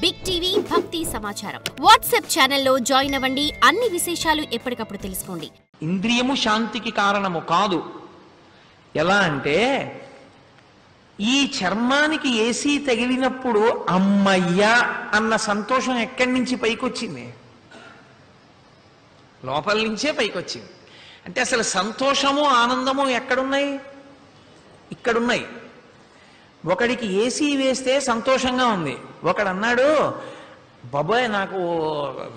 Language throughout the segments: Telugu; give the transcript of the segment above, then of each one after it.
బిగ్ టీవీ భక్తి సమాచారం వాట్సాప్ ఛానల్లో జాయిన్ అవ్వండి. అన్ని విశేషాలు ఎప్పటికప్పుడు తెలుసుకోండి. ఇంద్రియము శాంతికి కారణము కాదు. ఎలా అంటే ఈ చర్మానికి ఏసీ తగిలినప్పుడు అమ్మయ్యా అన్న సంతోషం ఎక్కడి నుంచి పైకొచ్చింది? లోపల నుంచే పైకొచ్చింది. అంటే అసలు సంతోషము ఆనందము ఎక్కడున్నాయి? ఇక్కడున్నాయి. ఒకడికి ఏసీ వేస్తే సంతోషంగా ఉంది. ఒకడు అన్నాడు, బాబాయ్ నాకు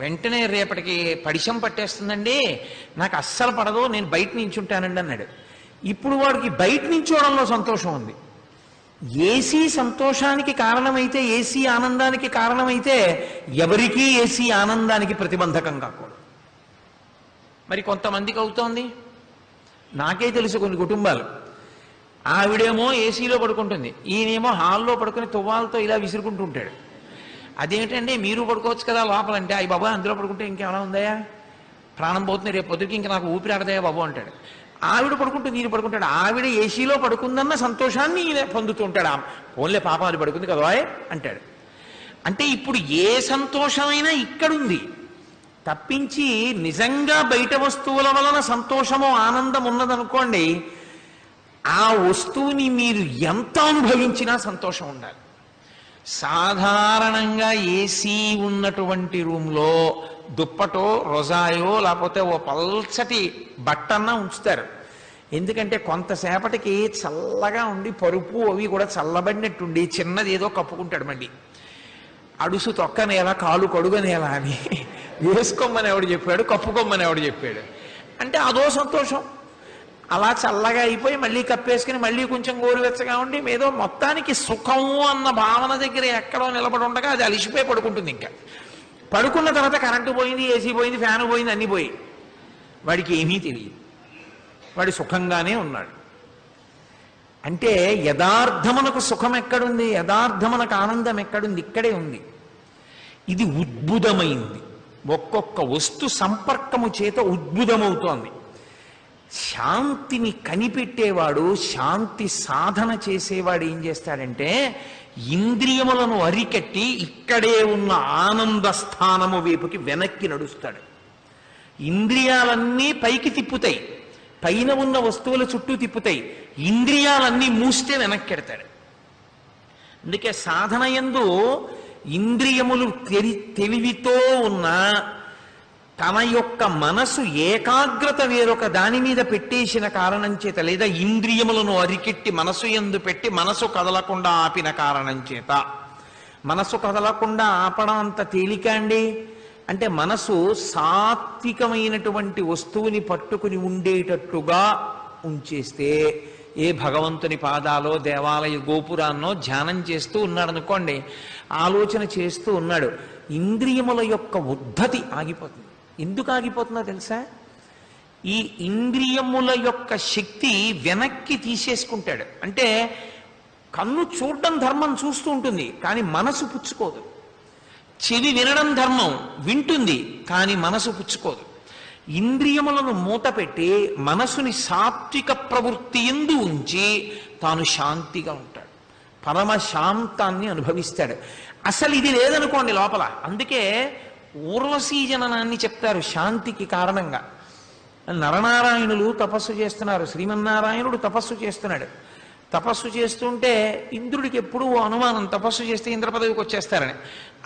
వెంటనే రేపటికి పడిశం పట్టేస్తుందండి, నాకు అస్సలు పడదు, నేను బయట నించుంటానండి అన్నాడు. ఇప్పుడు వాడికి బయట నించోవడంలో సంతోషం ఉంది. ఏసీ సంతోషానికి కారణమైతే, ఏసీ ఆనందానికి కారణమైతే ఎవరికీ ఏసీ ఆనందానికి ప్రతిబంధకం కాకూడదు. మరి కొంతమందికి అవుతోంది. నాకే తెలుసు కొన్ని కుటుంబాలు, ఆవిడేమో ఏసీలో పడుకుంటుంది, ఈయనేమో హాల్లో పడుకుని తువ్వాలతో ఇలా విసురుకుంటూ ఉంటాడు. అదేమిటండి మీరు పడుకోవచ్చు కదా లోపలంటే, అయ్యి బాబా అందులో పడుకుంటే ఇంకేమైనా ఉందయా, ప్రాణం పోతుంది, రేపు పొద్దుకి ఇంకా నాకు ఊపిరి ఆడదయా బాబు అంటాడు. ఆవిడ పడుకుంటూ నేను పడుకుంటాడు. ఆవిడ ఏసీలో పడుకుందన్న సంతోషాన్ని ఈయన పొందుతూ ఉంటాడు. ఓన్లే పాప అది పడుకుంది కదా అంటాడు. అంటే ఇప్పుడు ఏ సంతోషమైనా ఇక్కడుంది తప్పించి నిజంగా బయట వస్తువుల వలన సంతోషము ఆనందం ఉన్నదనుకోండి, ఆ వస్తువుని మీరు ఎంత అనుభవించినా సంతోషం ఉండాలి. సాధారణంగా ఏసీ ఉన్నటువంటి రూమ్లో దుప్పటో రొజాయో లేకపోతే ఓ పల్చటి బట్టన్నా ఉంచుతారు. ఎందుకంటే కొంతసేపటికి చల్లగా ఉండి పరుపు అవి కూడా చల్లబడినట్టుండి చిన్నది ఏదో కప్పుకుంటాడు. మళ్ళీ అడుసు తొక్కనేలా కాలు కడుగనేలా అని వేసుకోమని ఎవడు చెప్పాడు, కప్పుకోమని ఎవడు చెప్పాడు. అంటే అదో సంతోషం. అలా చల్లగా అయిపోయి మళ్ళీ కప్పేసుకుని మళ్ళీ కొంచెం గోరువెచ్చగా ఉండి ఏదో మొత్తానికి సుఖము అన్న భావన దగ్గర ఎక్కడో నిలబడి ఉండగా అది అలిసిపోయి పడుకుంటుంది. ఇంకా పడుకున్న తర్వాత కరెంటు పోయింది, ఏసీ పోయింది, ఫ్యాన్ పోయింది, అన్నీ పోయి వాడికి ఏమీ తెలియదు, వాడు సుఖంగానే ఉన్నాడు. అంటే యథార్థమునకు సుఖం ఎక్కడుంది, యథార్థమునకు ఆనందం ఎక్కడుంది? ఇక్కడే ఉంది. ఇది ఉద్భుతమైంది. ఒక్కొక్క వస్తు సంపర్కము చేత ఉద్భుతమవుతోంది. శాంతిని కనిపెట్టేవాడు, శాంతి సాధన చేసేవాడు ఏం చేస్తాడంటే ఇంద్రియములను అరికట్టి ఇక్కడే ఉన్న ఆనంద స్థానము వైపుకి వెనక్కి నడుస్తాడు. ఇంద్రియాలన్నీ పైకి తిప్పుతాయి, పైన ఉన్న వస్తువుల చుట్టూ తిప్పుతాయి, ఇంద్రియాలన్నీ మూస్తే వెనక్కెడతాడు. అందుకే సాధన యందు ఇంద్రియములు తెలివితో ఉన్న తన యొక్క మనసు ఏకాగ్రత వేరొక దాని మీద పెట్టేసిన కారణం చేత, లేదా ఇంద్రియములను అరికెట్టి మనసు యందు పెట్టి మనసు కదలకుండా ఆపిన కారణం చేత, మనసు కదలకుండా ఆపడం అంత తేలిక అండి. అంటే మనసు సాత్వికమైనటువంటి వస్తువుని పట్టుకుని ఉండేటట్టుగా ఉంచేస్తే, ఏ భగవంతుని పాదాలో దేవాలయ గోపురాన్నో ధ్యానం చేస్తూ ఉన్నాడు అనుకోండి, ఆలోచన చేస్తూ ఉన్నాడు, ఇంద్రియముల యొక్క ఉద్ధతి ఆగిపోతుంది. ఎందుకు ఆగిపోతుందో తెలుసా? ఈ ఇంద్రియముల యొక్క శక్తి వెనక్కి తీసేసుకుంటాడు. అంటే కన్ను చూడడం ధర్మం, చూస్తూ ఉంటుంది, కానీ మనసు పుచ్చుకోదు. చెవి వినడం ధర్మం, వింటుంది, కానీ మనసు పుచ్చుకోదు. ఇంద్రియములను మూతపెట్టి మనసుని సాత్విక ప్రవృత్తి యందు ఉంచి తాను శాంతిగా ఉంటాడు, పరమ శాంతాన్ని అనుభవిస్తాడు. అసలు ఇది లేదనుకోండి లోపల. అందుకే ఊర్వశీ జననాన్ని చెప్తారు శాంతికి కారణంగా. నరనారాయణులు తపస్సు చేస్తున్నారు, శ్రీమన్నారాయణుడు తపస్సు చేస్తున్నాడు. తపస్సు చేస్తుంటే ఇంద్రుడికి ఎప్పుడూ అనుమానం, తపస్సు చేస్తే ఇంద్ర పదవికి వచ్చేస్తారని.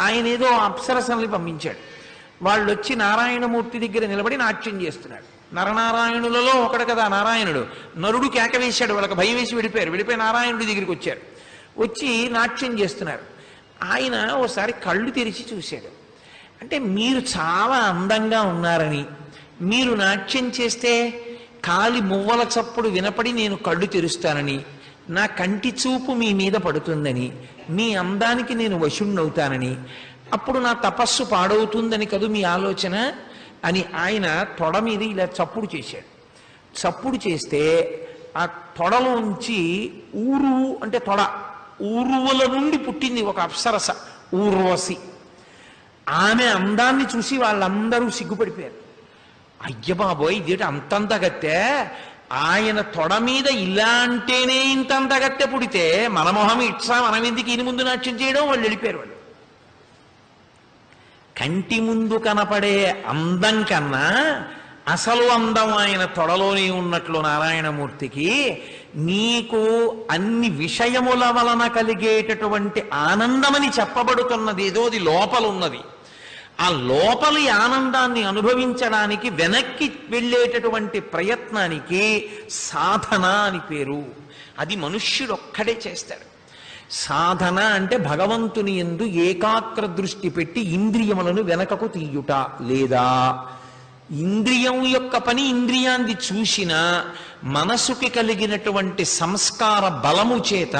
ఆయన ఏదో అప్సరసల్ని పంపించాడు. వాళ్ళు వచ్చి నారాయణమూర్తి దగ్గర నిలబడి నాట్యం చేస్తున్నాడు. నరనారాయణులలో ఒకడు కదా నారాయణుడు. నరుడు కేక వేశాడు, వాళ్ళకి భయం వేసి విడిపోయారు. విడిపోయి నారాయణుడి దగ్గరికి వచ్చారు. వచ్చి నాట్యం చేస్తున్నారు. ఆయన ఓసారి కళ్ళు తెరిచి చూశాడు. అంటే మీరు చాలా అందంగా ఉన్నారని, మీరు నాట్యం చేస్తే కాలి మువ్వల చప్పుడు వినపడి నేను కళ్ళు తెరుస్తానని, నా కంటి చూపు మీ మీద పడుతుందని, మీ అందానికి నేను వశుణ్ణవుతానని, అప్పుడు నా తపస్సు పాడవుతుందని కదూ మీ ఆలోచన అని ఆయన తొడ మీద ఇలా చప్పుడు చేశాడు. చప్పుడు చేస్తే ఆ తొడలోంచి ఊరు అంటే తొడ, ఊరువుల నుండి పుట్టింది ఒక అప్సరస, ఊర్వశి. ఆమె అందాన్ని చూసి వాళ్ళందరూ సిగ్గుపడిపోయారు. అయ్య బాబోయ్ ఇదేంటి అంతంతగత్తే, ఆయన తొడ మీద ఇలా అంటేనే ఇంతంతగత్తె పుడితే మన మొహం ఇట్సా, మనం ఎందుకు ఈయన ముందు నాట్యం చేయడం? వాళ్ళు వెళ్ళిపోయారు. వాళ్ళు కంటి ముందు కనపడే అందం కన్నా అసలు అందం ఆయన తొడలోనే ఉన్నట్లు నారాయణమూర్తికి నీకు అన్ని విషయముల వలన కలిగేటటువంటి ఆనందమని చెప్పబడుతున్నది ఏదో అది లోపలున్నది. ఆ లోపలి ఆనందాన్ని అనుభవించడానికి వెనక్కి వెళ్ళేటటువంటి ప్రయత్నానికి సాధన అని పేరు. అది మనుష్యుడు ఒక్కడే చేస్తాడు. సాధన అంటే భగవంతుని యందు ఏకాగ్ర దృష్టి పెట్టి ఇంద్రియములను వెనకకు తీయుట, లేదా ఇంద్రియం యొక్క పని ఇంద్రియాన్ని చూసిన మనసుకి కలిగినటువంటి సంస్కార బలము చేత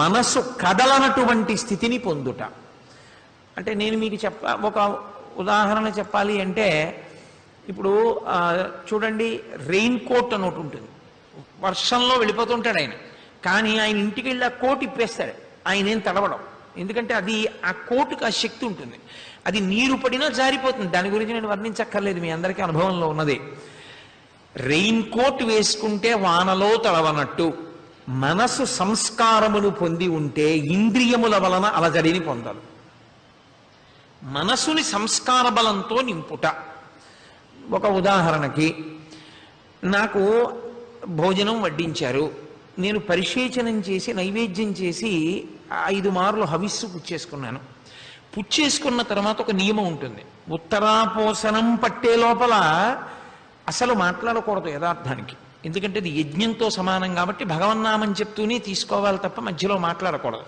మనసు కదలనటువంటి స్థితిని పొందుట. అంటే నేను మీకు ఒక ఉదాహరణ చెప్పాలి అంటే, ఇప్పుడు చూడండి, రెయిన్ కోట్ అని ఒకటి ఉంటుంది. వర్షంలో వెళ్ళిపోతుంటాడు ఆయన, కానీ ఆయన ఇంటికి వెళ్ళి ఆ కోట్ ఇప్పేస్తాడు. ఆయన ఏం తడవడం, ఎందుకంటే అది ఆ కోటుకు ఆ శక్తి ఉంటుంది. అది నీరు పడినా జారిపోతుంది. దాని గురించి నేను వర్ణించక్కర్లేదు, మీ అందరికీ అనుభవంలో ఉన్నది. రెయిన్ కోట్ వేసుకుంటే వానలో తడవనట్టు మనసు సంస్కారమును పొంది ఉంటే ఇంద్రియముల వలన అలజడిని పొందాలి. మనసుని సంస్కార బలంతో నింపుట. ఒక ఉదాహరణకి, నాకు భోజనం వడ్డించారు, నేను పరిశేచనం చేసి నైవేద్యం చేసి 5 మార్లు హవిస్సు పుచ్చేసుకున్నాను. పుచ్చేసుకున్న తర్వాత ఒక నియమం ఉంటుంది, ఉత్తరాపోసనం పట్టే లోపల అసలు మాట్లాడకూడదు యథార్థానికి. ఎందుకంటే అది యజ్ఞంతో సమానం కాబట్టి భగవన్నామం చెప్తూనే తీసుకోవాలి తప్ప మధ్యలో మాట్లాడకూడదు.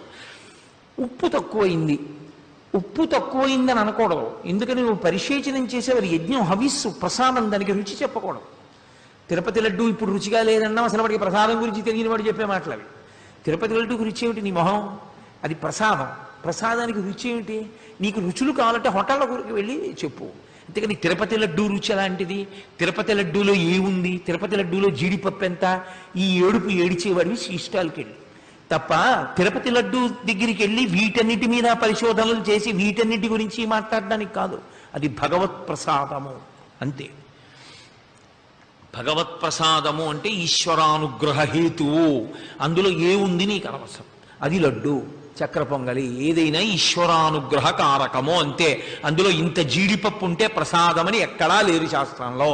ఉప్పు తక్కువైందని అనకూడదు. ఎందుకని నువ్వు పరిశేచనం చేసేవారు యజ్ఞం, హవిస్సు, ప్రసాదం, దానికి రుచి చెప్పకూడదు. తిరుపతి లడ్డు ఇప్పుడు రుచిగా లేదన్నా అసలు వాడికి ప్రసాదం గురించి తెలియని వాడు చెప్పే మాటలు అవి. తిరుపతి లడ్డుకి రుచి ఏమిటి నీ మొహం? అది ప్రసాదం. ప్రసాదానికి రుచి ఏమిటి? నీకు రుచులు కావాలంటే హోటళ్ళ గురికి వెళ్ళి చెప్పు. అంతేకాని తిరుపతి లడ్డు రుచి అలాంటిది, తిరుపతి లడ్డూలో ఏముంది, తిరుపతి లడ్డూలో జీడిపప్పు ఎంత, ఈ ఏడుపు ఏడిచేవాడివి ఇష్టాలకి వెళ్ళి తప్ప తిరుపతి లడ్డు దగ్గరికి వెళ్ళి వీటన్నిటి మీద పరిశోధనలు చేసి వీటన్నిటి గురించి మాట్లాడడానికి కాదు. అది భగవత్ ప్రసాదము అంతే. భగవత్ ప్రసాదము అంటే ఈశ్వరానుగ్రహ హేతువు. అందులో ఏముంది నీకు అనవసరం. అది లడ్డు, చక్ర పొంగలి, ఏదైనా ఈశ్వరానుగ్రహ కారకము అంతే. అందులో ఇంత జీడిపప్పు ఉంటే ప్రసాదమని ఎక్కడా లేదు శాస్త్రంలో.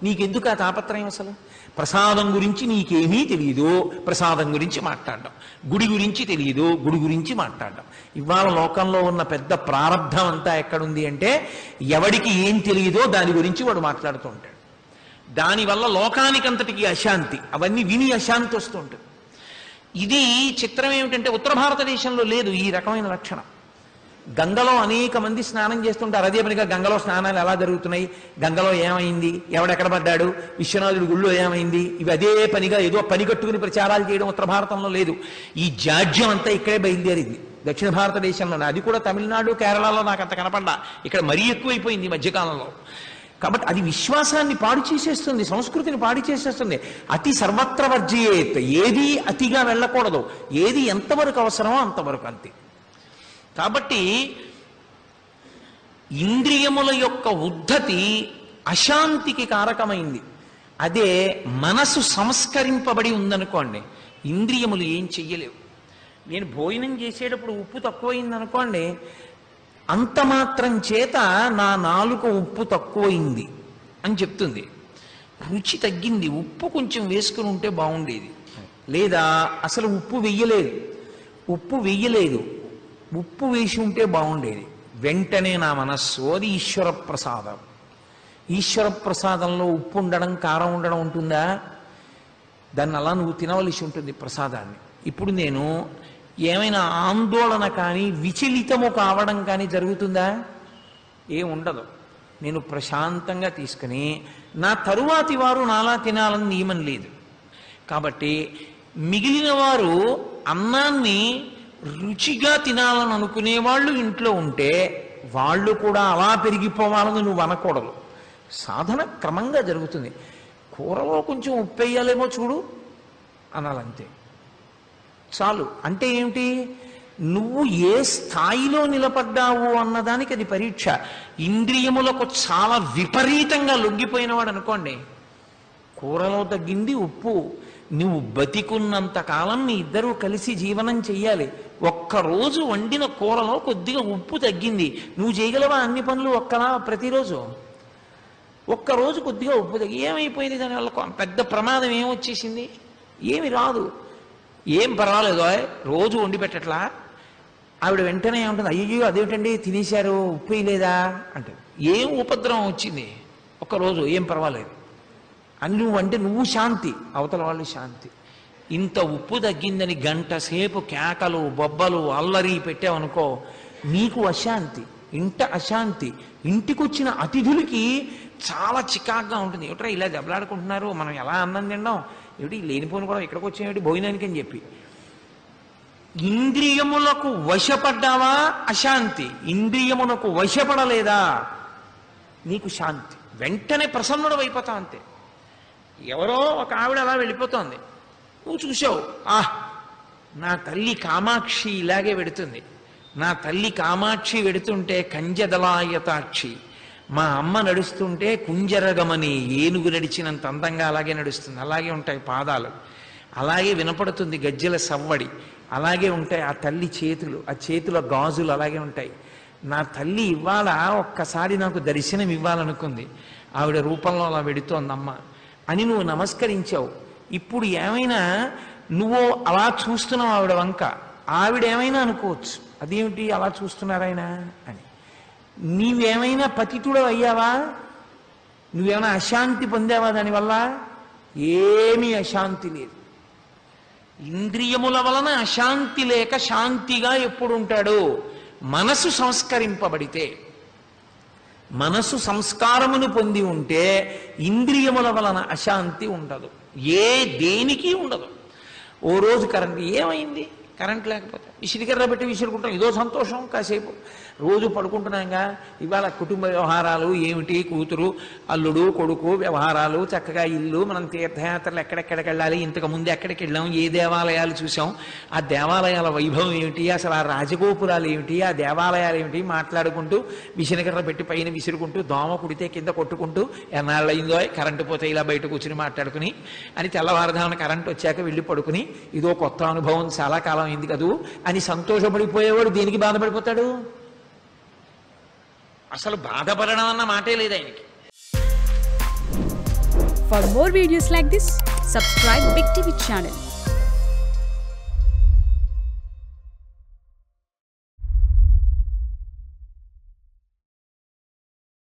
నీకెందుకు ఆ తాపత్రయం? అసలు ప్రసాదం గురించి నీకేమీ తెలియదు, ప్రసాదం గురించి మాట్లాడడం. గుడి గురించి తెలియదు, గుడి గురించి మాట్లాడడం. ఇవాళ లోకంలో ఉన్న పెద్ద ప్రారంధం అంతా ఎక్కడుంది అంటే, ఎవడికి ఏం తెలియదో దాని గురించి వాడు మాట్లాడుతూ ఉంటాడు. దానివల్ల లోకానికంతటికి అశాంతి, అవన్నీ విని అశాంతి వస్తూ ఉంటుంది. ఇది చిత్రం ఏమిటంటే ఉత్తర భారతదేశంలో లేదు ఈ రకమైన లక్షణం. గంగలో అనేక మంది స్నానం చేస్తుంటారు, అదే పనిగా గంగలో స్నానాలు ఎలా జరుగుతున్నాయి, గంగలో ఏమైంది, ఎవడెక్కడ పడ్డాడు, విశ్వనాథుడి గుళ్ళో ఏమైంది, ఇవి అదే పనిగా ఏదో పని కట్టుకుని ప్రచారాలు చేయడం ఉత్తర భారతంలో లేదు. ఈ జాడ్యం అంతా ఇక్కడే బయలుదేరింది దక్షిణ భారతదేశంలోనే. అది కూడా తమిళనాడు, కేరళలో నాకు అంత కనపడ్డా, ఇక్కడ మరీ ఎక్కువైపోయింది ఈ మధ్యకాలంలో. కాబట్టి అది విశ్వాసాన్ని పాడు చేసేస్తుంది, సంస్కృతిని పాడు చేసేస్తుంది. అతి సర్వత్ర వర్జయేత్, ఏది అతిగా వెళ్ళకూడదు, ఏది ఎంతవరకు అవసరమో అంతవరకు అంతే. కాబట్టి ఇంద్రియముల యొక్క ఉద్ధతి అశాంతికి కారకమైంది. అదే మనసు సంస్కరింపబడి ఉందనుకోండి, ఇంద్రియములు ఏం చెయ్యలేవు. నేను భోజనం చేసేటప్పుడు ఉప్పు తక్కువైంది అనుకోండి, అంత మాత్రం చేత నా నాలుక ఉప్పు తక్కువైంది అని చెప్తుంది. రుచి తగ్గింది, ఉప్పు కొంచెం వేసుకుని ఉంటే బాగుండేది, లేదా అసలు ఉప్పు వెయ్యలేదు, ఉప్పు వేసి ఉంటే బాగుండేది. వెంటనే నా మనస్సు, అది ఈశ్వర ప్రసాదం. ఈశ్వర ప్రసాదంలో ఉప్పు ఉండడం, కారం ఉండడం ఉంటుందా? దాన్ని అలా నువ్వు తినవలసి ఉంటుంది ప్రసాదాన్ని. ఇప్పుడు నేను ఏమైనా ఆందోళన కానీ విచలితము కావడం కానీ జరుగుతుందా? ఏం ఉండదు. నేను ప్రశాంతంగా తీసుకుని, నా తరువాతి వారు నాలా తినాలని నియమం లేదు. కాబట్టి మిగిలిన వారు అన్నాన్ని రుచిగా తినాలని అనుకునే వాళ్ళు ఇంట్లో ఉంటే వాళ్ళు కూడా అలా పెరిగిపోవాలని నువ్వు అనకూడదు. సాధన క్రమంగా జరుగుతుంది. కూరలో కొంచెం ఉప్పు వేయాలేమో చూడు అనాలంతే, చాలు. అంటే ఏమిటి? నువ్వు ఏ స్థాయిలో నిలబడ్డావు అన్నదానికి అది పరీక్ష. ఇంద్రియములకు చాలా విపరీతంగా లొంగిపోయిన వాడు అనుకోండి, కూరలో తగ్గింది ఉప్పు. నువ్వు బతికున్నంత కాలం మీ ఇద్దరూ కలిసి జీవనం చెయ్యాలి. ఒక్కరోజు వండిన కూరలో కొద్దిగా ఉప్పు తగ్గింది, నువ్వు చేయగలవా అన్ని పనులు ప్రతిరోజు? ఒక్కరోజు కొద్దిగా ఉప్పు తగ్గి ఏమైపోయింది? దానివల్ల పెద్ద ప్రమాదం ఏమొచ్చేసింది? ఏమి రాదు. ఏం పర్వాలేదు, రోజు వండి పెట్టట్లా. ఆవిడ వెంటనే ఏముంటుంది, అయ్యో అదేమిటండి తినేశారు, ఉప్పు లేదా అంటే ఏం ఉపద్రవం వచ్చింది? ఒక్కరోజు ఏం పర్వాలేదు అని నువ్వు అంటే నువ్వు శాంతి, అవతల వాళ్ళు శాంతి. ఇంత ఉప్పు తగ్గిందని గంట సేపు కేకలు బొబ్బలు అల్లరి పెట్టావనుకో, నీకు అశాంతి, ఇంట అశాంతి. ఇంటికి వచ్చిన అతిథులకి చాలా చికాగ్గా ఉంటుంది. ఏమిట్రా ఇలా దెబ్బలాడుకుంటున్నారు, మనం ఎలా అన్నం తిన్నాం, ఏమిటి లేనిపోను కూడా ఇక్కడికి వచ్చేమిటి భోజనానికి అని చెప్పి. ఇంద్రియములకు వశపడ్డావా అశాంతి, ఇంద్రియమునకు వశపడలేదా నీకు శాంతి. వెంటనే ప్రసన్నుడు అయిపోతావు అంతే. ఎవరో ఒక ఆవిడ అలా వెళ్ళిపోతోంది, నువ్వు చూసావు, నా తల్లి కామాక్షి ఇలాగే వెడుతుంది, నా తల్లి కామాక్షి వెడుతుంటే కంజదలాయతాక్షి, మా అమ్మ నడుస్తుంటే కుంజరగమని ఏనుగు నడిచినంత అందంగా అలాగే నడుస్తుంది. అలాగే ఉంటాయి పాదాలు, అలాగే వినపడుతుంది గజ్జెల సవ్వడి, అలాగే ఉంటాయి ఆ తల్లి చేతులు, ఆ చేతుల గాజులు అలాగే ఉంటాయి. నా తల్లి ఇవాళ ఒక్కసారి నాకు దర్శనం ఇవ్వాలనుకుంది, ఆవిడ రూపంలో అలా వెడుతోందమ్మ అని నువ్వు నమస్కరించావు. ఇప్పుడు ఏమైనా నువ్వు అలా చూస్తున్నావు ఆవిడ వంక, ఆవిడ ఏమైనా అనుకోవచ్చు, అదేమిటి అలా చూస్తున్నారాయన అని. నీవేమైనా పతితుడు అయ్యావా? నువ్వేమైనా అశాంతి పొందావా దానివల్ల? ఏమీ అశాంతి లేదు. ఇంద్రియముల వలన అశాంతి లేక శాంతిగా ఎప్పుడు ఉంటాడు? మనసు సంస్కరింపబడితే, మనసు సంస్కారమును పొంది ఉంటే ఇంద్రియముల వలన అశాంతి ఉండదు, దేనికి ఉండదు. ఓ రోజు కరెంట్ ఏమైంది, కరెంట్ లేకపోతే విసిరికర్ర పెట్టి విసురుకుంటాం, ఇదో సంతోషం కాసేపు. రోజు పడుకుంటున్నాగా, ఇవాళ కుటుంబ వ్యవహారాలు ఏమిటి, కూతురు అల్లుడు కొడుకు వ్యవహారాలు, చక్కగా ఇల్లు, మనం తీర్థయాత్రలు ఎక్కడెక్కడికి వెళ్ళాలి, ఇంతకుముందు ఎక్కడికి వెళ్ళాం, ఏ దేవాలయాలు చూసాం, ఆ దేవాలయాల వైభవం ఏమిటి, అసలు ఆ రాజగోపురాలు ఏమిటి, ఆ దేవాలయాలు ఏమిటి మాట్లాడుకుంటూ విసిరికర్ర పెట్టి పైన విసురుకుంటూ, దోమ కుడితే కింద కొట్టుకుంటూ, ఎన్నాళ్ళయిందో కరెంటు పోతే ఇలా బయట కూర్చుని మాట్లాడుకుని అని తెల్లవారుధామన కరెంట్ వచ్చాక వెళ్ళి పడుకుని ఇదో కొత్త అనుభవం చాలా కాలం అయింది కదూ అని సంతోషపడిపోయేవాడు దేనికి బాధపడిపోతాడు? అసలు బాధపడడం అన్న మాటే లేదు ఆయనకి. For more videos like this, subscribe Big TV channel.